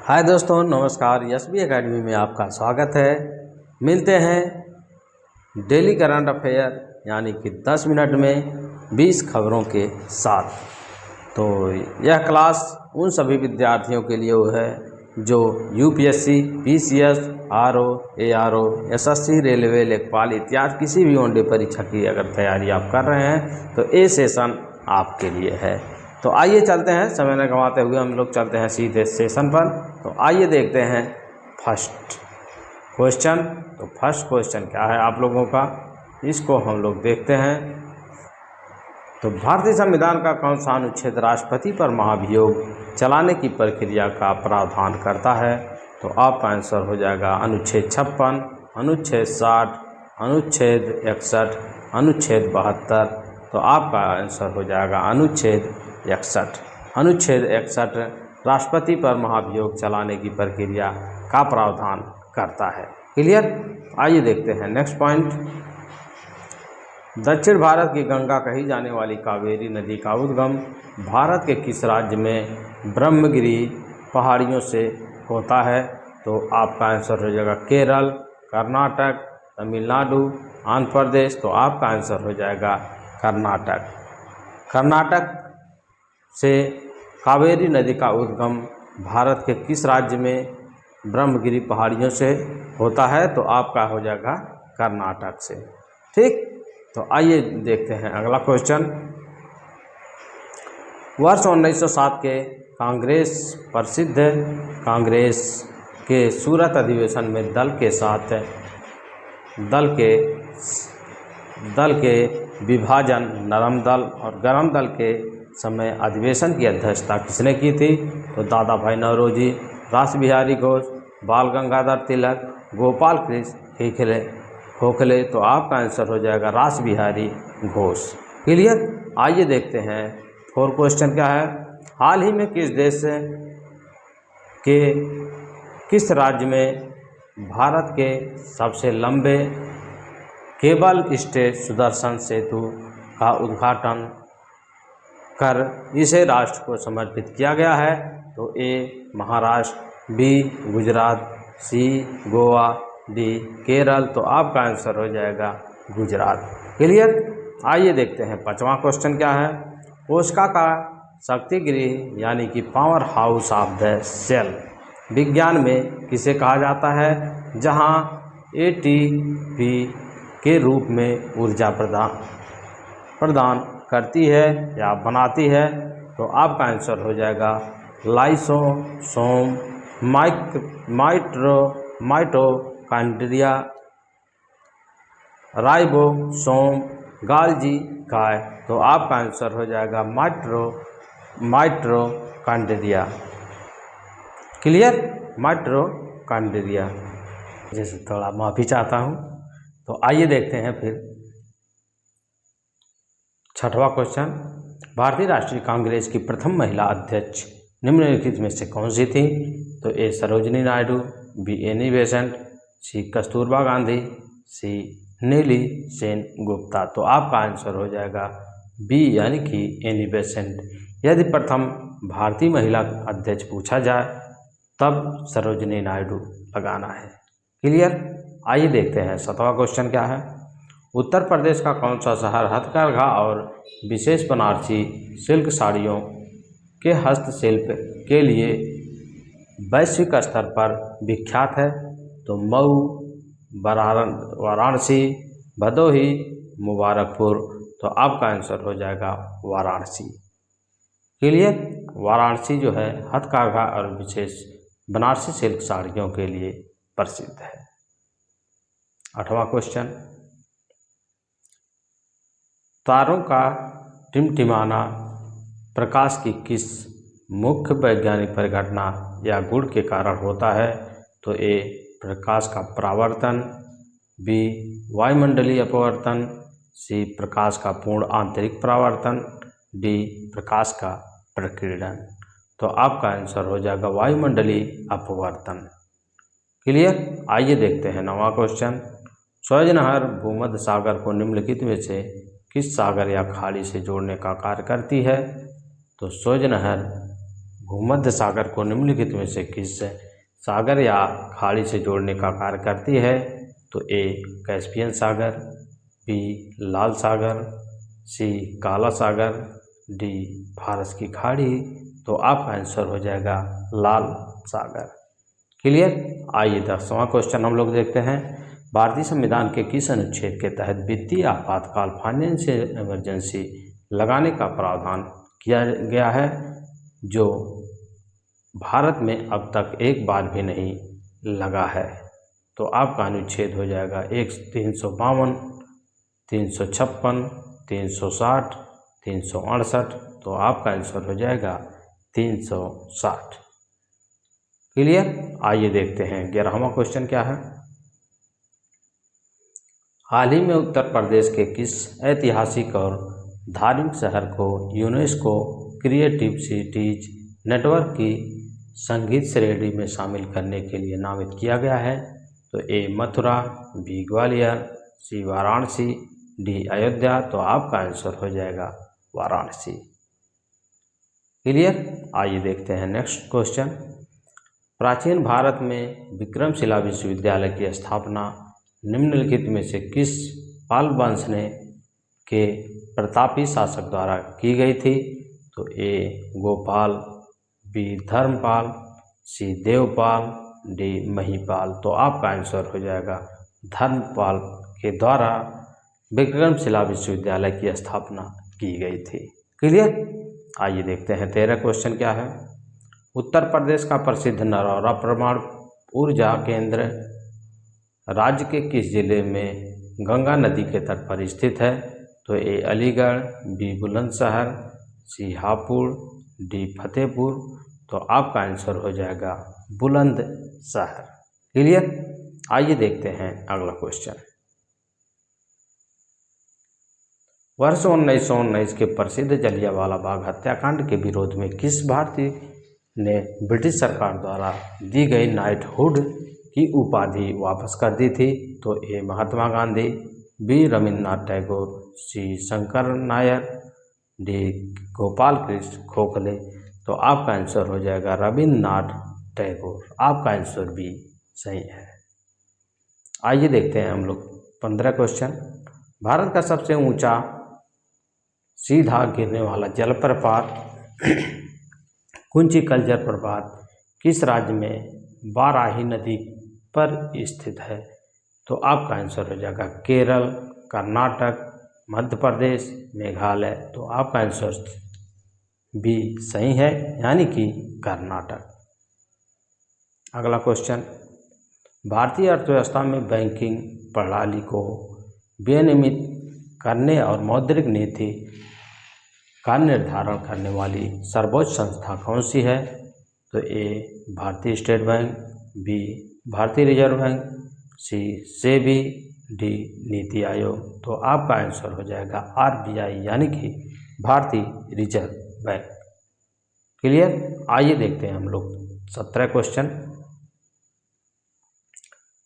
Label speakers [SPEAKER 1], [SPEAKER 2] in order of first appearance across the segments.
[SPEAKER 1] हाय दोस्तों, नमस्कार। SB academy में आपका स्वागत है। मिलते हैं डेली करंट अफेयर यानी कि 10 मिनट में 20 खबरों के साथ। तो यह क्लास उन सभी विद्यार्थियों के लिए है जो UPSC, PCS, RO, ARO, SSC, railway, लेखपाल इत्यादि किसी भी ओनडे परीक्षा की अगर तैयारी आप कर रहे हैं तो ये सेशन आपके लिए है। तो आइए चलते हैं, समय न गंवाते हुए हम लोग चलते हैं सीधे सेशन पर। तो आइए देखते हैं फर्स्ट क्वेश्चन। तो फर्स्ट क्वेश्चन क्या है आप लोगों का, इसको हम लोग देखते हैं। तो भारतीय संविधान का कौन सा अनुच्छेद राष्ट्रपति पर महाभियोग चलाने की प्रक्रिया का प्रावधान करता है? तो आपका आंसर हो जाएगा अनुच्छेद 56, अनुच्छेद 60, अनुच्छेद 61, अनुच्छेद 72। तो आपका आंसर हो जाएगा अनुच्छेद 61। अनुच्छेद 61 राष्ट्रपति पर महाभियोग चलाने की प्रक्रिया का प्रावधान करता है। क्लियर? आइए देखते हैं नेक्स्ट पॉइंट। दक्षिण भारत की गंगा कही जाने वाली कावेरी नदी का उद्गम भारत के किस राज्य में ब्रह्मगिरी पहाड़ियों से होता है? तो आपका आंसर हो जाएगा केरल, कर्नाटक, तमिलनाडु, आंध्र प्रदेश। तो आपका आंसर हो जाएगा कर्नाटक। कर्नाटक से कावेरी नदी का उद्गम भारत के किस राज्य में ब्रह्मगिरी पहाड़ियों से होता है? तो आपका हो जाएगा कर्नाटक से। ठीक, तो आइए देखते हैं अगला क्वेश्चन। वर्ष 1907 के कांग्रेस प्रसिद्ध कांग्रेस के सूरत अधिवेशन में दल के विभाजन नरम दल और गरम दल के समय अधिवेशन की अध्यक्षता किसने की थी? तो दादा भाई नौरोजी, रास बिहारी घोष, बाल गंगाधर तिलक, गोपाल कृष्ण गोखले। तो आपका आंसर हो जाएगा रास बिहारी घोष। क्लियर? आइए देखते हैं फोर क्वेश्चन क्या है। हाल ही में किस देश के किस राज्य में भारत के सबसे लंबे केबल स्टे सुदर्शन सेतु का उद्घाटन कर इसे राष्ट्र को समर्पित किया गया है? तो ए महाराष्ट्र, बी गुजरात, सी गोवा, डी केरल। तो आपका आंसर हो जाएगा गुजरात। क्लियर? आइए देखते हैं पांचवा क्वेश्चन क्या है। ओस्का का शक्ति गृह यानी कि power house of the cell विज्ञान में किसे कहा जाता है, जहां एटीपी के रूप में ऊर्जा प्रदान करती है या बनाती है? तो आपका आंसर हो जाएगा लाइसोसोम, माइटोकॉन्ड्रिया, राइबोसोम, गाल्जी काय। तो आपका आंसर हो जाएगा माइटोकॉन्ड्रिया। क्लियर? माइटोकॉन्ड्रिया। जैसे थोड़ा माफ़ी चाहता हूँ। तो आइए देखते हैं फिर छठवां क्वेश्चन। भारतीय राष्ट्रीय कांग्रेस की प्रथम महिला अध्यक्ष निम्नलिखित में से कौन सी थी? तो a Sarojini Naidu, b Annie Besant, c Kasturba Gandhi, c Nellie Sen Gupta. तो आपका आंसर हो जाएगा बी यानी कि एनी बेसेंट। यदि प्रथम भारतीय महिला अध्यक्ष पूछा जाए तब सरोजिनी नायडू लगाना है। क्लियर? आइए देखते हैं सातवां क्वेश्चन क्या है। उत्तर प्रदेश का कौन सा शहर हथकरघा और विशेष बनारसी सिल्क साड़ियों के हस्तशिल्प के लिए वैश्विक स्तर पर विख्यात है? तो मऊ, वाराणसी, भदोही, मुबारकपुर। तो आपका आंसर हो जाएगा वाराणसी। क्लियर? वाराणसी जो है हथकरघा और विशेष बनारसी सिल्क साड़ियों के लिए प्रसिद्ध है। आठवां क्वेश्चन। तारों का टिमटिमाना प्रकाश की किस मुख्य वैज्ञानिक परिघटना या गुण के कारण होता है? तो ए प्रकाश का परावर्तन, बी वायुमंडलीय अपवर्तन, सी प्रकाश का पूर्ण आंतरिक परावर्तन, डी प्रकाश का प्रकीर्णन। तो आपका आंसर हो जाएगा वायुमंडलीय अपवर्तन। क्लियर? आइए देखते हैं नवा क्वेश्चन। सुएज नहर भूमध्य सागर को निम्नलिखित में से किस सागर या खाड़ी से जोड़ने का कार्य करती है? तो सुएज नहर भूमध्य सागर को निम्नलिखित में से किस सागर या खाड़ी से जोड़ने का कार्य करती है? तो ए कैस्पियन सागर, बी लाल सागर, सी काला सागर, डी फारस की खाड़ी। तो आपका आंसर हो जाएगा लाल सागर। क्लियर। आइए 10वां क्वेश्चन हम लोग देखते हैं। भारतीय संविधान के किस अनुच्छेद के तहत वित्तीय आपातकाल फाइनेंशियल इमरजेंसी लगाने का प्रावधान किया गया है, जो भारत में अब तक एक बार भी नहीं लगा है? तो आपका अनुच्छेद हो जाएगा 352, 356, 360, 368। तो आपका आंसर हो जाएगा 360। क्लियर। आइए देखते हैं 11वां क्वेश्चन क्या है। हाल ही में उत्तर प्रदेश के किस ऐतिहासिक और धार्मिक शहर को यूनेस्को क्रिएटिव सिटीज नेटवर्क की संगीत श्रेणी में शामिल करने के लिए नामित किया गया है? तो ए मथुरा, बी ग्वालियर, सी वाराणसी, डी अयोध्या। तो आपका आंसर हो जाएगा वाराणसी। क्लियर। आइए देखते हैं नेक्स्ट क्वेश्चन। प्राचीन भारत में विक्रमशिला विश्वविद्यालय की स्थापना निम्नलिखित में से किस पाल वंश ने के प्रतापी शासक द्वारा की गई थी? तो ए गोपाल, बी धर्मपाल, सी देवपाल, डी महिपाल। तो आपका आंसर हो जाएगा धर्मपाल के द्वारा विक्रमशिला विश्वविद्यालय की स्थापना की गई थी। क्लियर। आइए देखते हैं 13 क्वेश्चन क्या है। उत्तर प्रदेश का प्रसिद्ध नरौरा परमाणु ऊर्जा केंद्र राज्य के किस जिले में गंगा नदी के तट पर स्थित है? तो ए अलीगढ़, बी बुलंदशहर, सी हापुड़, डी फतेहपुर। तो आपका आंसर हो जाएगा बुलंदशहर। क्लियर। आइए देखते हैं अगला क्वेश्चन। वर्ष 1919 के प्रसिद्ध जलियांवाला बाग हत्याकांड के विरोध में किस भारतीय ने ब्रिटिश सरकार द्वारा दी गई नाइटहुड की उपाधि वापस कर दी थी? तो ए महात्मा गांधी, बी रविन्द्रनाथ टैगोर, सी शंकर नायर, डी गोपाल कृष्ण गोखले। तो आपका आंसर हो जाएगा रविन्द्रनाथ टैगोर। आपका आंसर भी सही है। आइए देखते हैं हम लोग 15 क्वेश्चन। भारत का सबसे ऊंचा सीधा गिरने वाला जलप्रपात कुंचिकल जलप्रपात किस राज्य में वाराही नदी पर स्थित है? तो आपका आंसर हो जाएगा केरल, कर्नाटक, मध्य प्रदेश, मेघालय। तो आपका आंसर भी सही है, यानी कि कर्नाटक। अगला क्वेश्चन। भारतीय अर्थव्यवस्था में बैंकिंग प्रणाली को विनियमित करने और मौद्रिक नीति का निर्धारण करने वाली सर्वोच्च संस्था कौन सी है? तो ए भारतीय स्टेट बैंक, बी भारतीय रिजर्व बैंक, सी सेबी, डी नीति आयोग। तो आपका आंसर हो जाएगा आरबीआई, यानी कि भारतीय रिजर्व बैंक। क्लियर। आइए देखते हैं हम लोग 17 क्वेश्चन।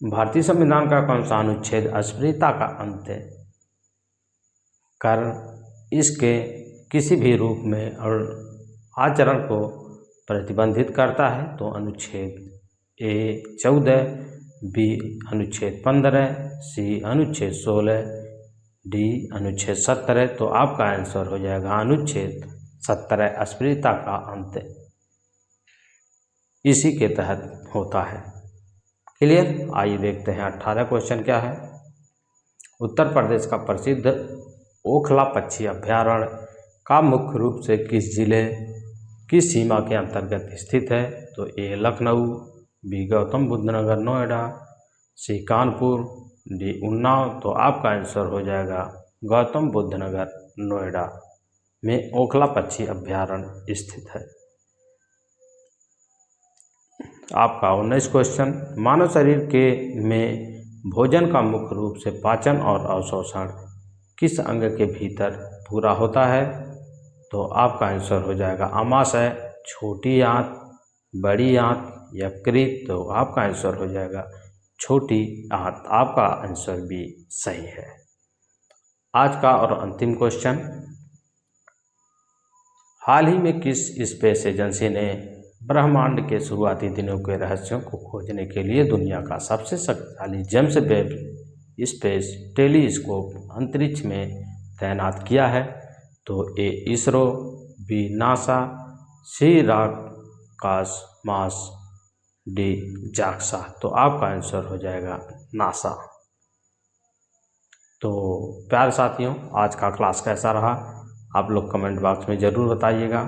[SPEAKER 1] भारतीय संविधान का कौन सा अनुच्छेद अस्पृश्यता का अंत कर इसके किसी भी रूप में और आचरण को प्रतिबंधित करता है? तो अनुच्छेद ए 14, बी अनुच्छेद 15, सी अनुच्छेद 16, डी अनुच्छेद 17। तो आपका आंसर हो जाएगा अनुच्छेद 17। अस्पृश्यता का अंत इसी के तहत होता है। क्लियर। आइए देखते हैं 18 क्वेश्चन क्या है। उत्तर प्रदेश का प्रसिद्ध ओखला पक्षी अभ्यारण्य का मुख्य रूप से किस जिले की सीमा के अंतर्गत स्थित है? तो ए लखनऊ, बी गौतम बुद्ध नगर नोएडा, सी कानपुर, डी उन्नाव। तो आपका आंसर हो जाएगा गौतम बुद्ध नगर नोएडा में ओखला पक्षी अभ्यारण्य स्थित है। आपका 19 क्वेश्चन। मानव शरीर के में भोजन का मुख्य रूप से पाचन और अवशोषण किस अंग के भीतर पूरा होता है? तो आपका आंसर हो जाएगा आमाशय, छोटी आंत, बड़ी आंत, यकृत। तो आपका आंसर हो जाएगा छोटी आंत। आपका आंसर भी सही है। आज का और अंतिम क्वेश्चन। हाल ही में किस स्पेस एजेंसी ने ब्रह्मांड के शुरुआती दिनों के रहस्यों को खोजने के लिए दुनिया का सबसे शक्तिशाली जेम्स वेब स्पेस टेलीस्कोप अंतरिक्ष में तैनात किया है? तो ए इसरो, बी नासा, सी रॉकस्मास, डी जाक्सा। तो आपका आंसर हो जाएगा नासा। तो प्यारे साथियों, आज का क्लास कैसा रहा आप लोग कमेंट बॉक्स में ज़रूर बताइएगा।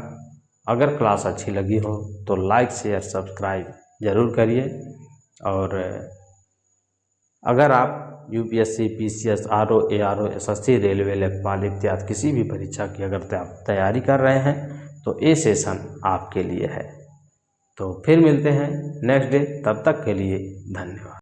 [SPEAKER 1] अगर क्लास अच्छी लगी हो तो लाइक शेयर सब्सक्राइब ज़रूर करिए। और अगर आप UPSC, PCS, RO, ARO, SSC, railway, लेखपाल इत्यादि किसी भी परीक्षा की अगर तैयारी कर रहे हैं तो ये सेशन आपके लिए है। तो फिर मिलते हैं नेक्स्ट डे, तब तक के लिए धन्यवाद।